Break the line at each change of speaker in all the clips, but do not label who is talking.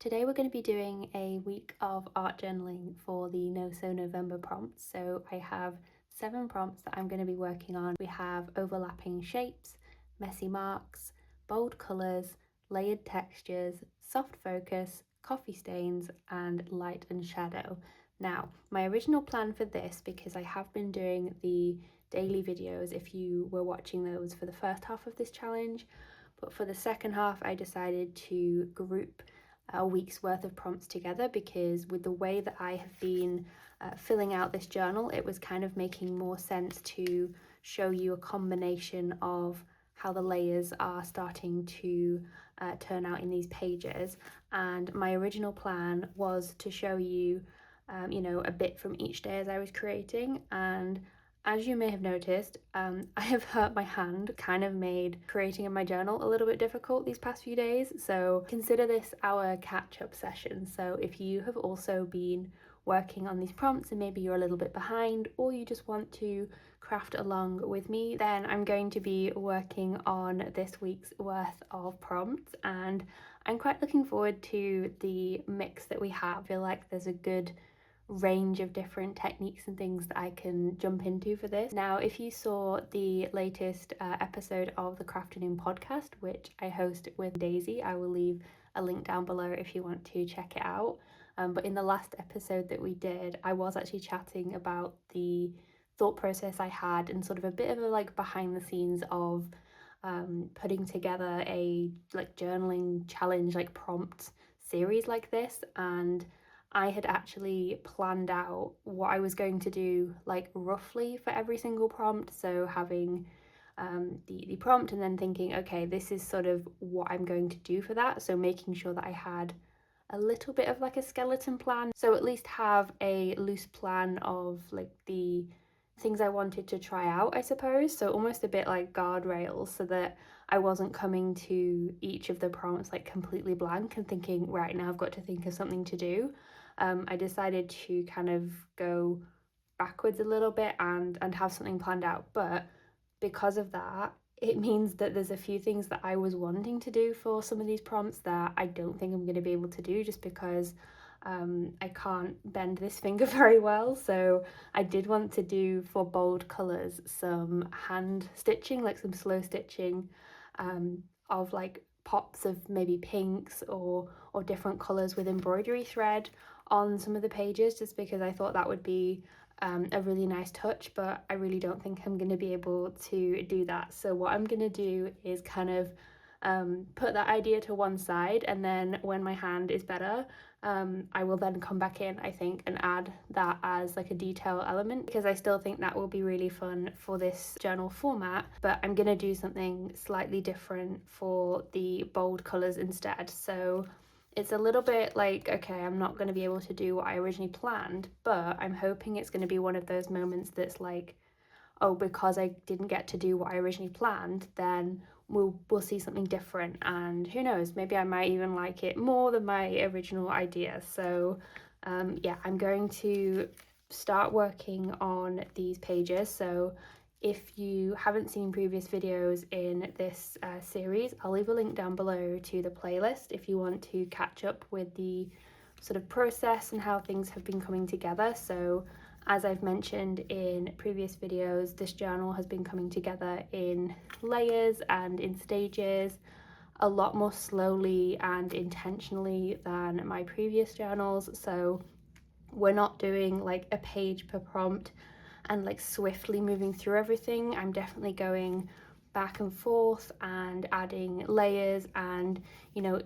Today we're going to be doing a week of art journaling for the No So November prompts. So I have 7 prompts that I'm going to be working on. We have overlapping shapes, messy marks, bold colours, layered textures, soft focus, coffee stains, and light and shadow. Now, my original plan for this, because I have been doing the daily videos if you were watching those for the first half of this challenge, but for the second half I decided to group a week's worth of prompts together, because with the way that I have been filling out this journal, it was kind of making more sense to show you a combination of how the layers are starting to turn out in these pages. And my original plan was to show you a bit from each day as I was creating, and as you may have noticed, I have hurt my hand, kind of made creating in my journal a little bit difficult these past few days, so consider this our catch-up session. So if you have also been working on these prompts and maybe you're a little bit behind, or you just want to craft along with me, then I'm going to be working on this week's worth of prompts, and I'm quite looking forward to the mix that we have. I feel like there's a good range of different techniques and things that I can jump into for this. Now, if you saw the latest episode of the Crafting podcast, which I host with Daisy, I will leave a link down below if you want to check it out. But in the last episode that we did, I was actually chatting about the thought process I had and sort of a bit of a behind the scenes of putting together a journaling challenge prompt series like this. And I had actually planned out what I was going to do roughly for every single prompt. So having the prompt and then thinking, okay, this is sort of what I'm going to do for that. So making sure that I had a little bit of a skeleton plan. So at least have a loose plan of the things I wanted to try out, I suppose. So almost a bit like guardrails, so that I wasn't coming to each of the prompts completely blank and thinking, right, now I've got to think of something to do. I decided to kind of go backwards a little bit and have something planned out. But because of that, it means that there's a few things that I was wanting to do for some of these prompts that I don't think I'm going to be able to do, just because I can't bend this finger very well. So I did want to do, for bold colours, some hand stitching, some slow stitching of pops of maybe pinks or different colours with embroidery thread on some of the pages, just because I thought that would be a really nice touch, but I really don't think I'm going to be able to do that. So what I'm going to do is kind of put that idea to one side, and then when my hand is better, I will then come back in, I think, and add that as a detail element, because I still think that will be really fun for this journal format. But I'm gonna do something slightly different for the bold colours instead. So it's a little bit okay, I'm not going to be able to do what I originally planned, but I'm hoping it's going to be one of those moments that's oh, because I didn't get to do what I originally planned, then we'll see something different, and who knows, maybe I might even like it more than my original idea. So yeah, I'm going to start working on these pages. So if you haven't seen previous videos in this series, I'll leave a link down below to the playlist if you want to catch up with the sort of process and how things have been coming together. So as I've mentioned in previous videos, this journal has been coming together in layers and in stages, a lot more slowly and intentionally than my previous journals. So we're not doing a page per prompt and swiftly moving through everything. I'm definitely going back and forth and adding layers, and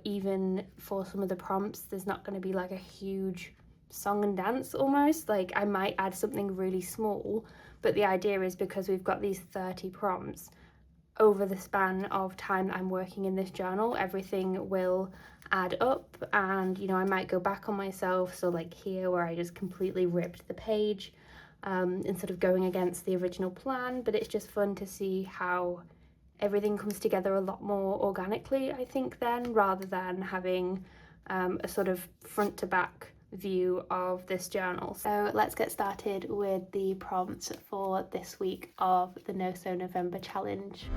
even for some of the prompts, there's not going to be a huge song and dance almost. I might add something really small, but the idea is, because we've got these 30 prompts over the span of time that I'm working in this journal, everything will add up, and I might go back on myself. So here, where I just completely ripped the page instead of going against the original plan, but it's just fun to see how everything comes together a lot more organically, I think, then, rather than having a sort of front to back view of this journal. So let's get started with the prompts for this week of the No So November challenge.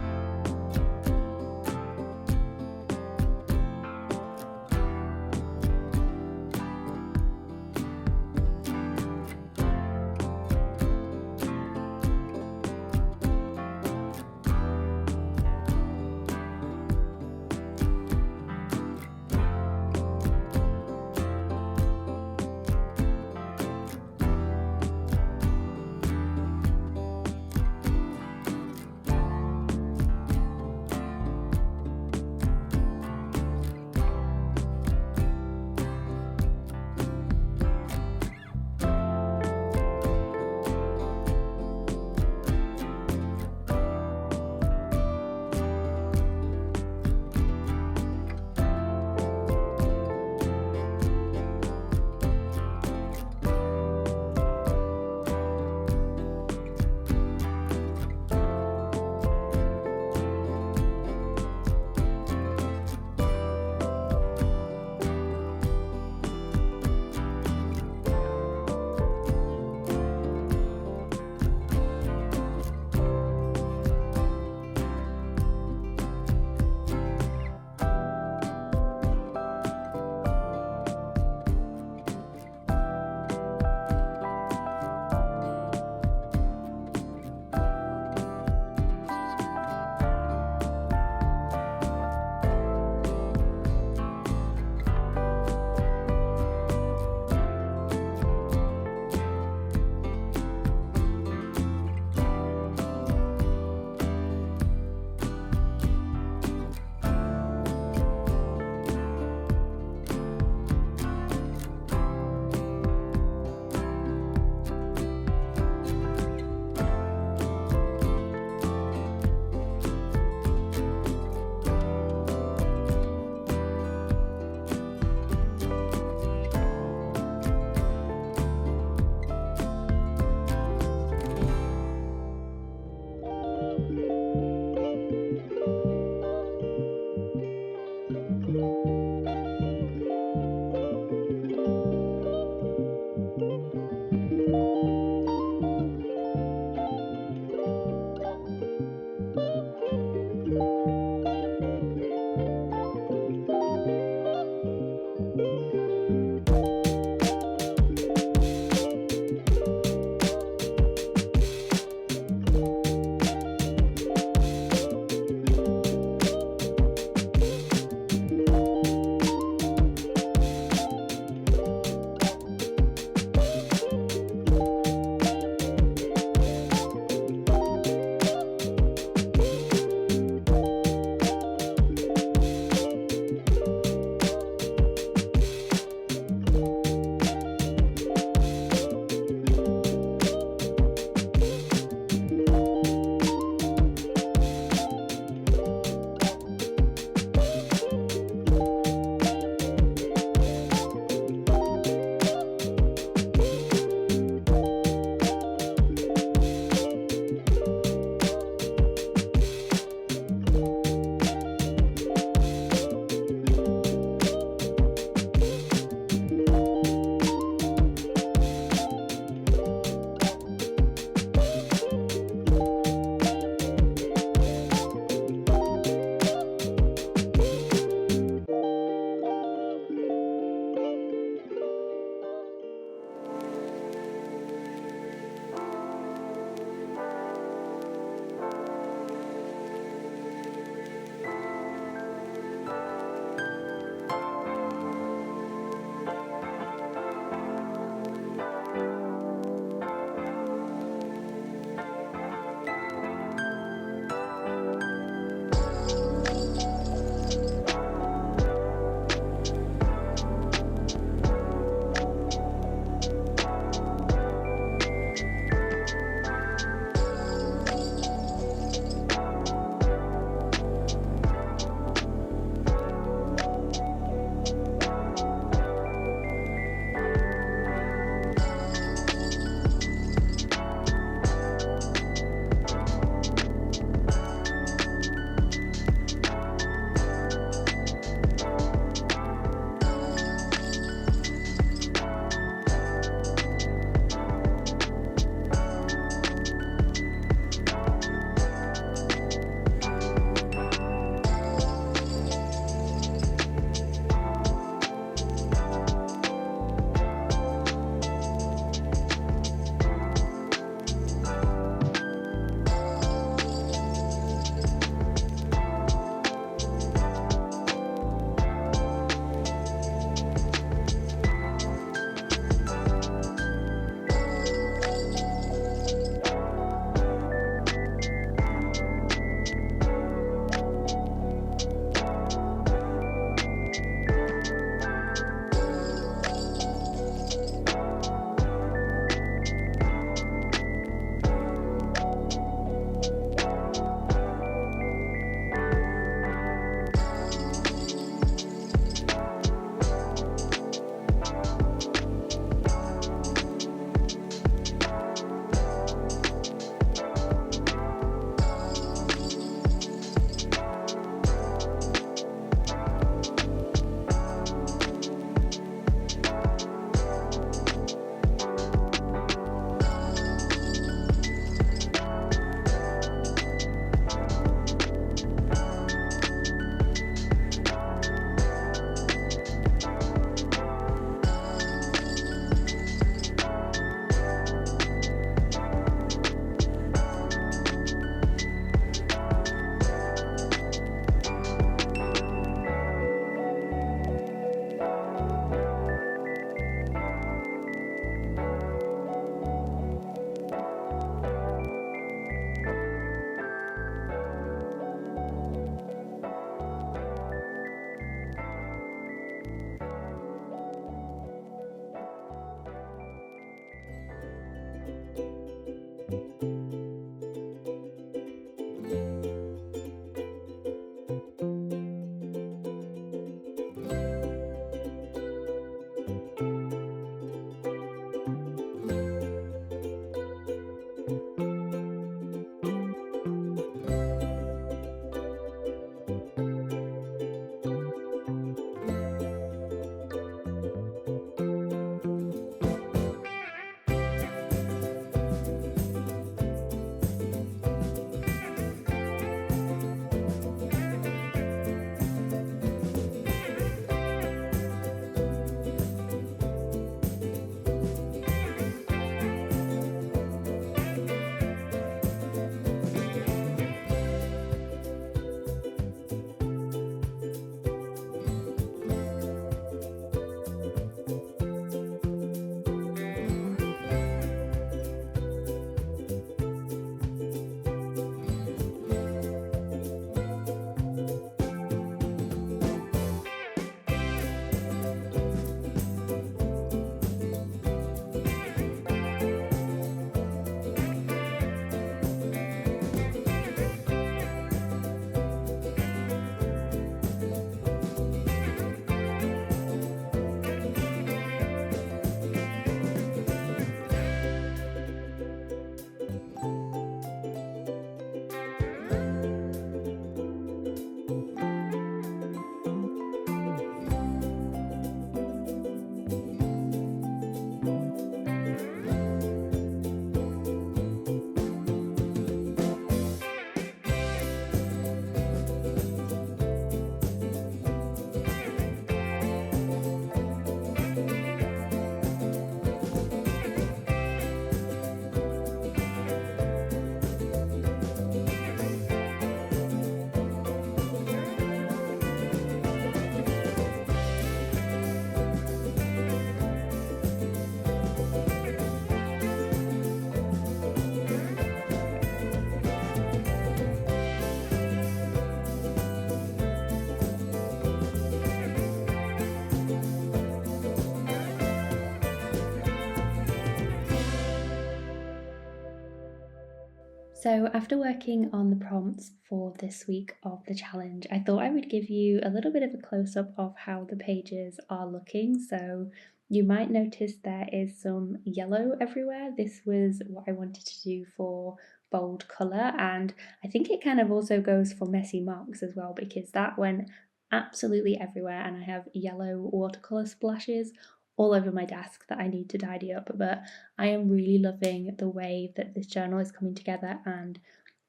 So, after working on the prompts for this week of the challenge, I thought I would give you a little bit of a close up of how the pages are looking. So, you might notice there is some yellow everywhere. This was what I wanted to do for bold colour, and I think it kind of also goes for messy marks as well because that went absolutely everywhere, and I have yellow watercolour splashes all over my desk that I need to tidy up. But I am really loving the way that this journal is coming together and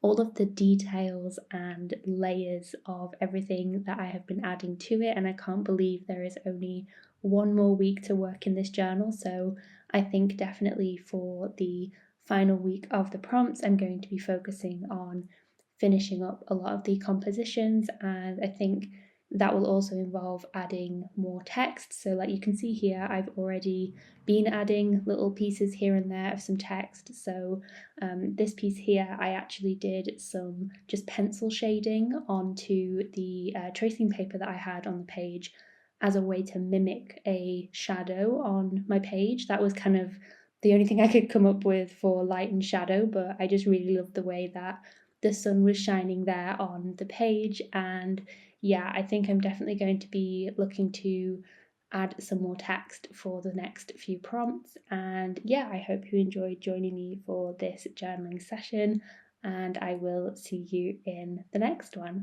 all of the details and layers of everything that I have been adding to it. And I can't believe there is only one more week to work in this journal. So I think definitely for the final week of the prompts, I'm going to be focusing on finishing up a lot of the compositions, and I think that will also involve adding more text. So like you can see here, I've already been adding little pieces here and there of some text. So this piece here, I actually did some just pencil shading onto the tracing paper that I had on the page as a way to mimic a shadow on my page. That was kind of the only thing I could come up with for light and shadow, but I just really loved the way that the sun was shining there on the page. And yeah, I think I'm definitely going to be looking to add some more text for the next few prompts. And yeah, I hope you enjoyed joining me for this journaling session, and I will see you in the next one.